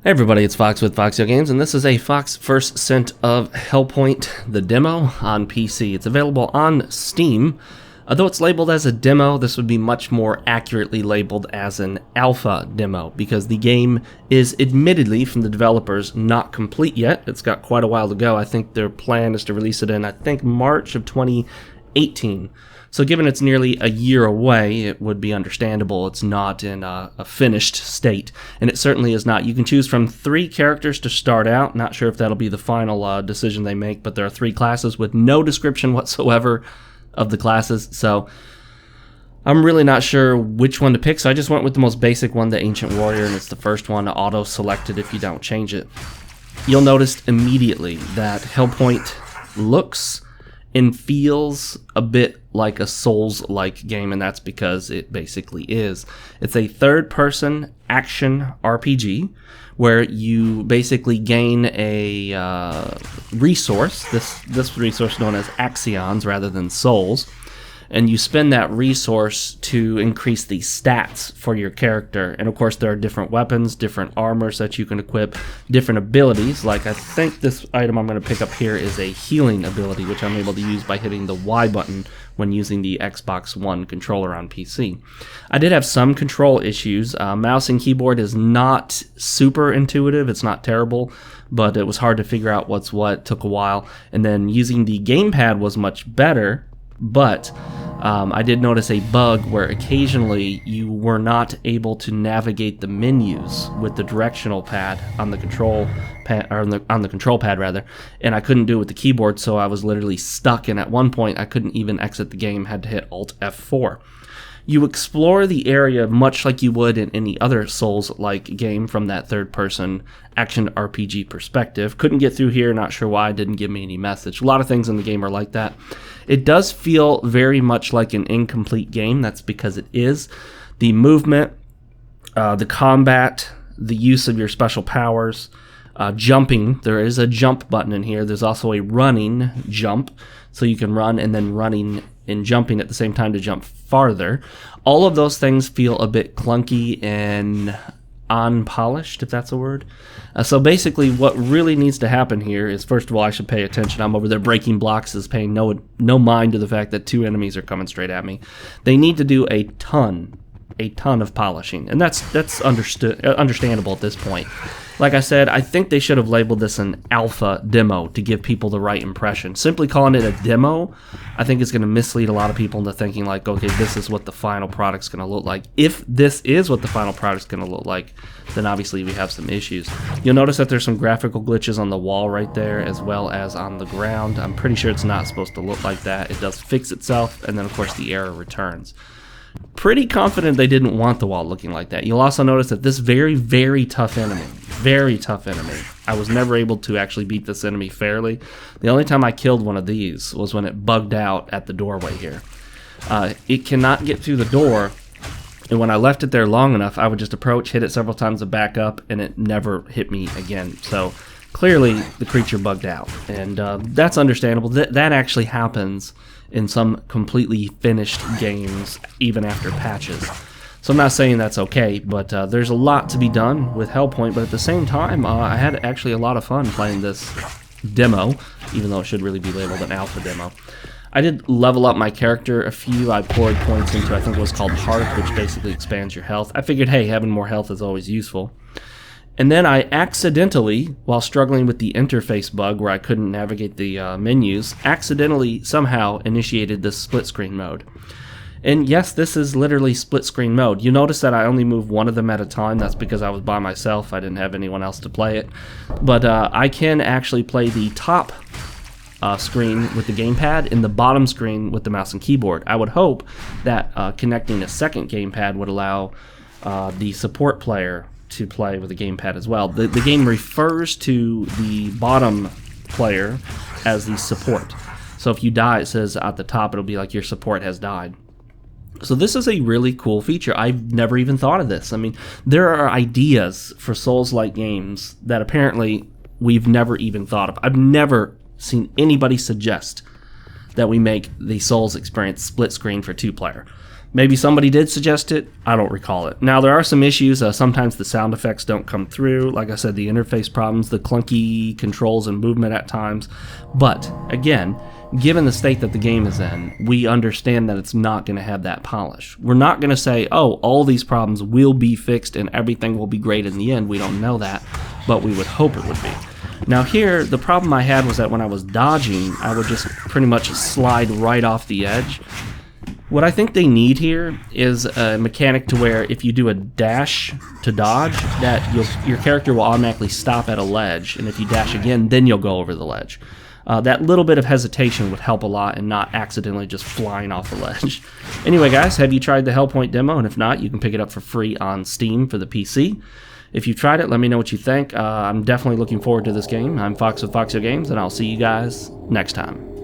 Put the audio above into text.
Hey everybody, it's Fox with FoxeoGames, and this is a Fox first sent of Hellpoint, the demo, on PC. It's available on Steam. Although it's labeled as a demo, this would be much more accurately labeled as an alpha demo, because the game is admittedly, from the developers, not complete yet. It's got quite a while to go. I think their plan is to release it in, March of 2018. So given it's nearly a year away, it would be understandable it's not in a finished state. And it certainly is not. You can choose from 3 characters to start out. Not sure if that'll be the final decision they make, but there are 3 classes with no description whatsoever of the classes. So I'm really not sure which one to pick. So I just went with the most basic one, the Ancient Warrior, and it's the first one auto-selected if you don't change it. You'll notice immediately that Hellpoint looks and feels a bit like a Souls-like game, and that's because it basically is. It's a third-person action RPG where you basically gain a resource, this resource known as Axions rather than Souls, and you spend that resource to increase the stats for your character. And of course there are different weapons, different armors that you can equip, different abilities. Like I think this item I'm going to pick up here is a healing ability, which I'm able to use by hitting the Y button when using the Xbox One controller on PC. I did have some control issues. Mouse and keyboard is not super intuitive, it's not terrible, but it was hard to figure out what's what, it took a while. And then using the gamepad was much better, but I did notice a bug where occasionally you were not able to navigate the menus with the directional pad on the control pad, or on the control pad rather, and I couldn't do it with the keyboard, so I was literally stuck, and at one point I couldn't even exit the game, had to hit Alt F4. You explore the area much like you would in any other Souls-like game from that third-person action RPG perspective. Couldn't get through here, not sure why, didn't give me any message. A lot of things in the game are like that. It does feel very much like an incomplete game. That's because it is. The movement, the combat, the use of your special powers, jumping. There is a jump button in here. There's also a running jump, so you can run and then running and jumping at the same time to jump farther. All of those things feel a bit clunky and unpolished, if that's a word. So basically what really needs to happen here is, first of all, I should pay attention. I'm over there breaking blocks, is paying no mind to the fact that 2 enemies are coming straight at me. They need to do a ton of polishing, and that's understandable at this point. Like I said, I think they should have labeled this an alpha demo to give people the right impression. Simply calling it a demo, I think is going to mislead a lot of people into thinking like, okay, this is what the final product's going to look like. If this is what the final product's going to look like, then obviously we have some issues. You'll notice that there's some graphical glitches on the wall right there, as well as on the ground. I'm pretty sure it's not supposed to look like that. It does fix itself, and then of course the error returns. Pretty confident they didn't want the wall looking like that. You'll also notice that this very tough enemy, I was never able to actually beat this enemy fairly. The only time I killed one of these was when it bugged out at the doorway here. It cannot get through the door, and when I left it there long enough, I would just approach, hit it several times to back up, and it never hit me again. So clearly the creature bugged out, and that's understandable. That actually happens in some completely finished games, even after patches. So I'm not saying that's okay, but there's a lot to be done with Hellpoint, but at the same time, I had actually a lot of fun playing this demo, even though it should really be labeled an alpha demo. I did level up my character a few. I poured points into, I think it was called Heart, which basically expands your health. I figured, hey, having more health is always useful. And then I accidentally, while struggling with the interface bug where I couldn't navigate the menus, accidentally somehow initiated this split screen mode. And yes, this is literally split screen mode. You notice that I only move one of them at a time. That's because I was by myself. I didn't have anyone else to play it. But I can actually play the top screen with the gamepad and the bottom screen with the mouse and keyboard. I would hope that connecting a second gamepad would allow the support player to play with the gamepad as well. The game refers to the bottom player as the support. So if you die, it says at the top, it'll be like your support has died. So this is a really cool feature. I've never even thought of this. I mean, there are ideas for Souls-like games that apparently we've never even thought of. I've never seen anybody suggest that we make the Souls experience split screen for 2-player. Maybe somebody did suggest it. I don't recall it. Now, there are some issues. Sometimes the sound effects don't come through. Like I said, the interface problems, the clunky controls and movement at times. But, again, given the state that the game is in, we understand that it's not going to have that polish. We're not going to say, oh, all these problems will be fixed and everything will be great in the end. We don't know that, but we would hope it would be. Now here, the problem I had was that when I was dodging, I would just pretty much slide right off the edge. What I think they need here is a mechanic to where if you do a dash to dodge, that your character will automatically stop at a ledge, and if you dash again, then you'll go over the ledge. That little bit of hesitation would help a lot and not accidentally just flying off the ledge. Anyway, guys, have you tried the Hellpoint demo? And if not, you can pick it up for free on Steam for the PC. If you've tried it, let me know what you think. I'm definitely looking forward to this game. I'm Fox with FoxeoGames, and I'll see you guys next time.